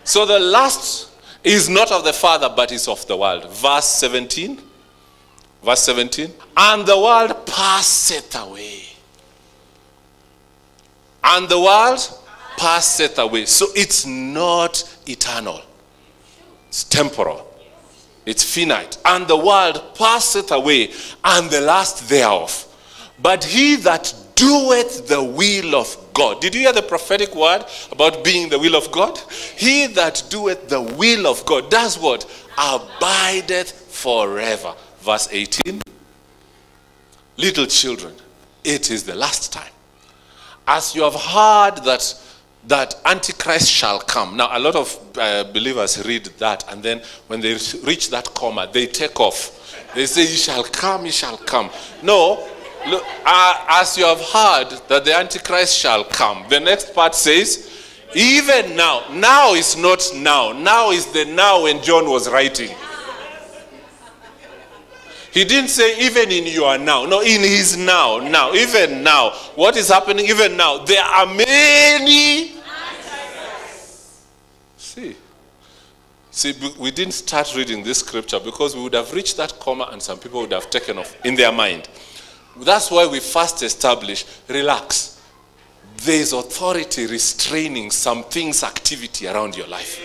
So the last is not of the Father, but is of the world. Verse 17. Verse 17. And the world passeth away. And the world passeth away. So it's not eternal. It's temporal. It's finite. And the world passeth away, and the last thereof. But he that doeth the will of God. Did you hear the prophetic word about being the will of God? He that doeth the will of God does what? Abideth forever. Verse 18. Little children, it is the last time. As you have heard that Antichrist shall come. Now, a lot of believers read that, and then when they reach that comma, they take off. They say, he shall come, he shall come. No, look, as you have heard that the Antichrist shall come. The next part says, even now. Now is not now. Now is the now when John was writing. He didn't say even in your now. No, in his now. Now, even now. What is happening even now? There are many. See, we didn't start reading this scripture because we would have reached that comma and some people would have taken off in their mind. That's why we first establish, relax. There is authority restraining some things, activity around your life.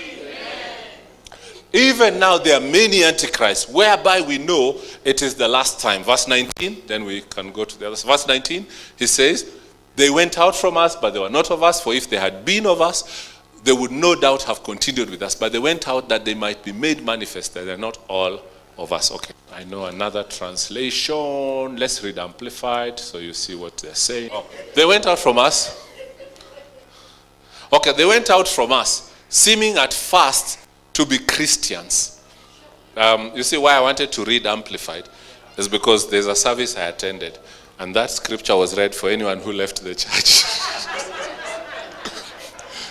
Even now there are many antichrists, whereby we know it is the last time. Verse 19, then we can go to the other. Verse 19, he says, they went out from us, but they were not of us, for if they had been of us, they would no doubt have continued with us. But they went out that they might be made manifest, that they're not all of us. Okay, I know another translation. Let's read Amplified, so you see what they're saying. Oh. They went out from us. Okay, they went out from us, seeming at first to be Christians. You see why I wanted to read Amplified is because there's a service I attended, and that scripture was read for anyone who left the church.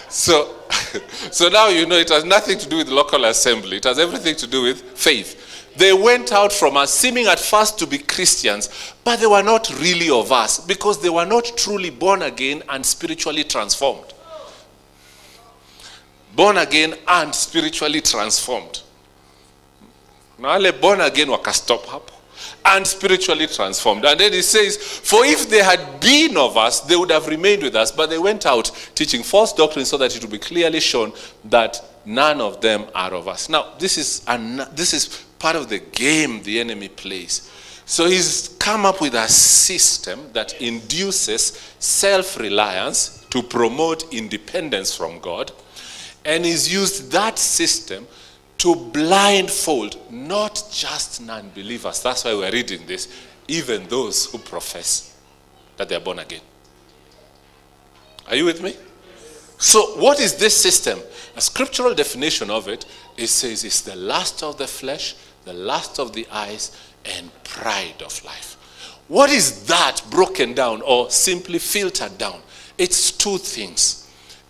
So now you know it has nothing to do with local assembly. It has everything to do with faith. They went out from us, seeming at first to be Christians, but they were not really of us because they were not truly born again and spiritually transformed. Born again and spiritually transformed. Now, born again waka stop up and spiritually transformed. And then he says, for if they had been of us, they would have remained with us, but they went out teaching false doctrine so that it would be clearly shown that none of them are of us. Now, this is part of the game the enemy plays. So he's come up with a system that induces self-reliance to promote independence from God. And he's used that system to blindfold not just non-believers. That's why we're reading this. Even those who profess that they're born again. Are you with me? So what is this system? A scriptural definition of it, it says it's the lust of the flesh, the lust of the eyes, and pride of life. What is that broken down or simply filtered down? It's two things.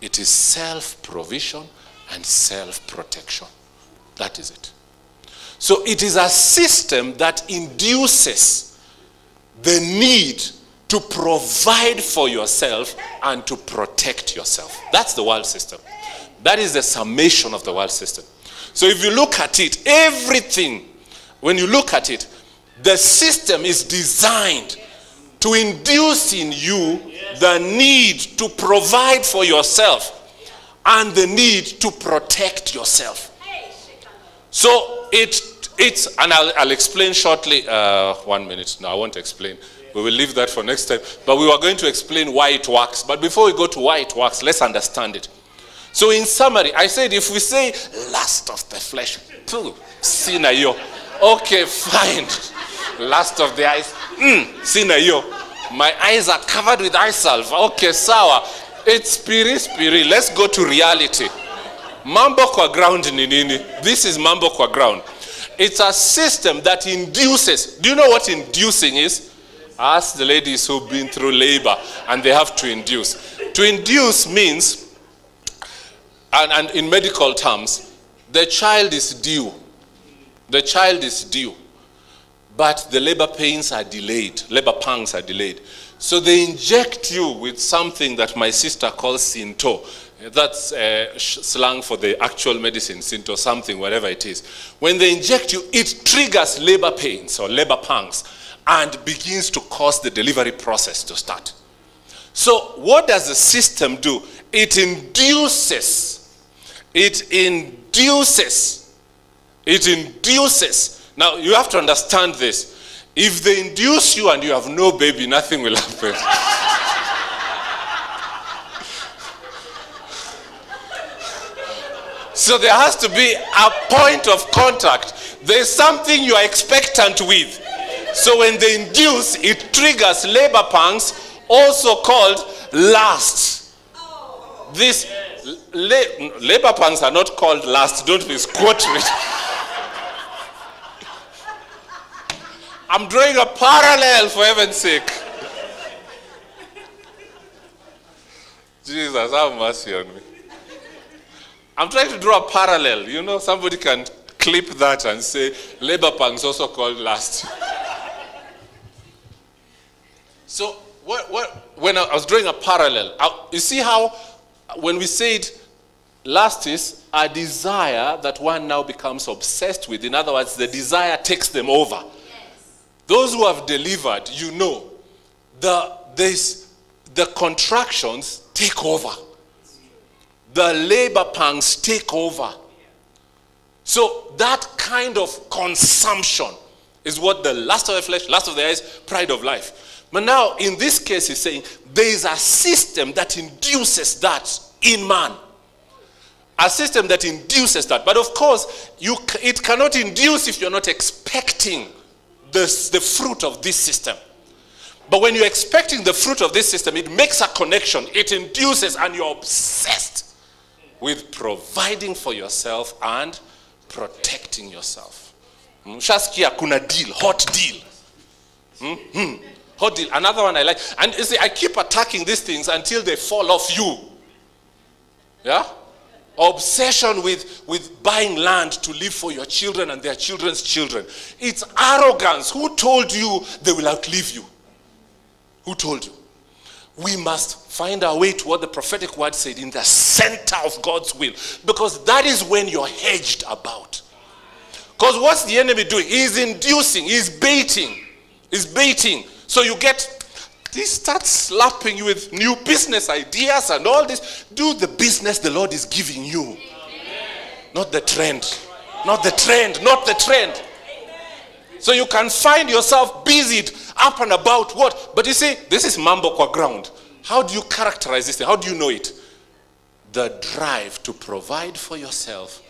It is self-provision and self-protection. That is it. So it is a system that induces the need to provide for yourself and to protect yourself. That's the world system. That is the summation of the world system. So if you look at it, everything, when you look at it, the system is designed to induce in you the need to provide for yourself and the need to protect yourself. So it's and I'll explain shortly. 1 minute. No, I won't explain. We will leave that for next time. But we were going to explain why it works. But before we go to why it works, let's understand it. So in summary, I said if we say lust of the flesh, sinner yo. Okay, fine. Lust of the eyes, sinner yo. My eyes are covered with eye salve. Okay, sour. It's spiri. Let's go to reality. Mambo kwa ground ni nini? This is mambo kwa ground. It's a system that induces. Do you know what inducing is? Ask the ladies who've been through labor and they have to induce. To induce means, and in medical terms, the child is due. The child is due. But the labor pains are delayed. Labor pangs are delayed. So they inject you with something that my sister calls Sinto. That's slang for the actual medicine, Sint or something, whatever it is. When they inject you, it triggers labor pains or labor pangs and begins to cause the delivery process to start. So what does the system do? It induces. It induces. It induces. Now, you have to understand this. If they induce you and you have no baby, nothing will happen. So there has to be a point of contact. There's something you are expectant with. So when they induce, it triggers labor pangs, also called lust. This labor pangs are not called lust. Don't misquote it. I'm drawing a parallel, for heaven's sake. Jesus, have mercy on me. I'm trying to draw a parallel. You know, somebody can clip that and say, labor pangs also called lust. So, when I was drawing a parallel, you see how when we said lust is a desire that one now becomes obsessed with. In other words, the desire takes them over. Yes. Those who have delivered, you know, the contractions take over. The labor pangs take over. So that kind of consumption is what the lust of the flesh, lust of the eyes, pride of life. But now, in this case, he's saying there is a system that induces that in man. A system that induces that. But of course, it cannot induce if you're not expecting the fruit of this system. But when you're expecting the fruit of this system, it makes a connection. It induces, and you're obsessed with providing for yourself and protecting yourself. Shaskia kuna deal, hot deal. Hot deal. Another one I like. And you see, I keep attacking these things until they fall off you. Yeah? Obsession with buying land to live for your children and their children's children. It's arrogance. Who told you they will outlive you? Who told you? We must find our way to what the prophetic word said, in the center of God's will. Because that is when you're hedged about. Because what's the enemy doing? He's inducing, he's baiting. He's baiting. So you he starts slapping you with new business ideas and all this. Do the business the Lord is giving you. Amen. Not the trend. Not the trend. Not the trend. So you can find yourself busied up and about what? But you see, this is mambo kwa ground. How do you characterize this thing? How do you know it? The drive to provide for yourself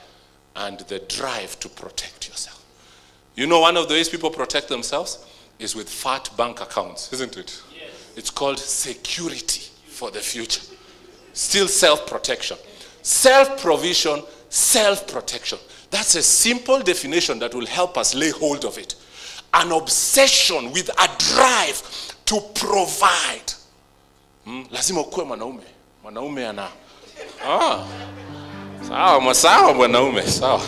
and the drive to protect yourself. You know, one of the ways people protect themselves is with fat bank accounts, isn't it? Yes. It's called security for the future. Still self-protection. Self-provision, self-protection. That's a simple definition that will help us lay hold of it. An obsession with a drive to provide. Lazima ukuwe mwanaume. Mwanaume ana. Sawa, mwanaume, sawa.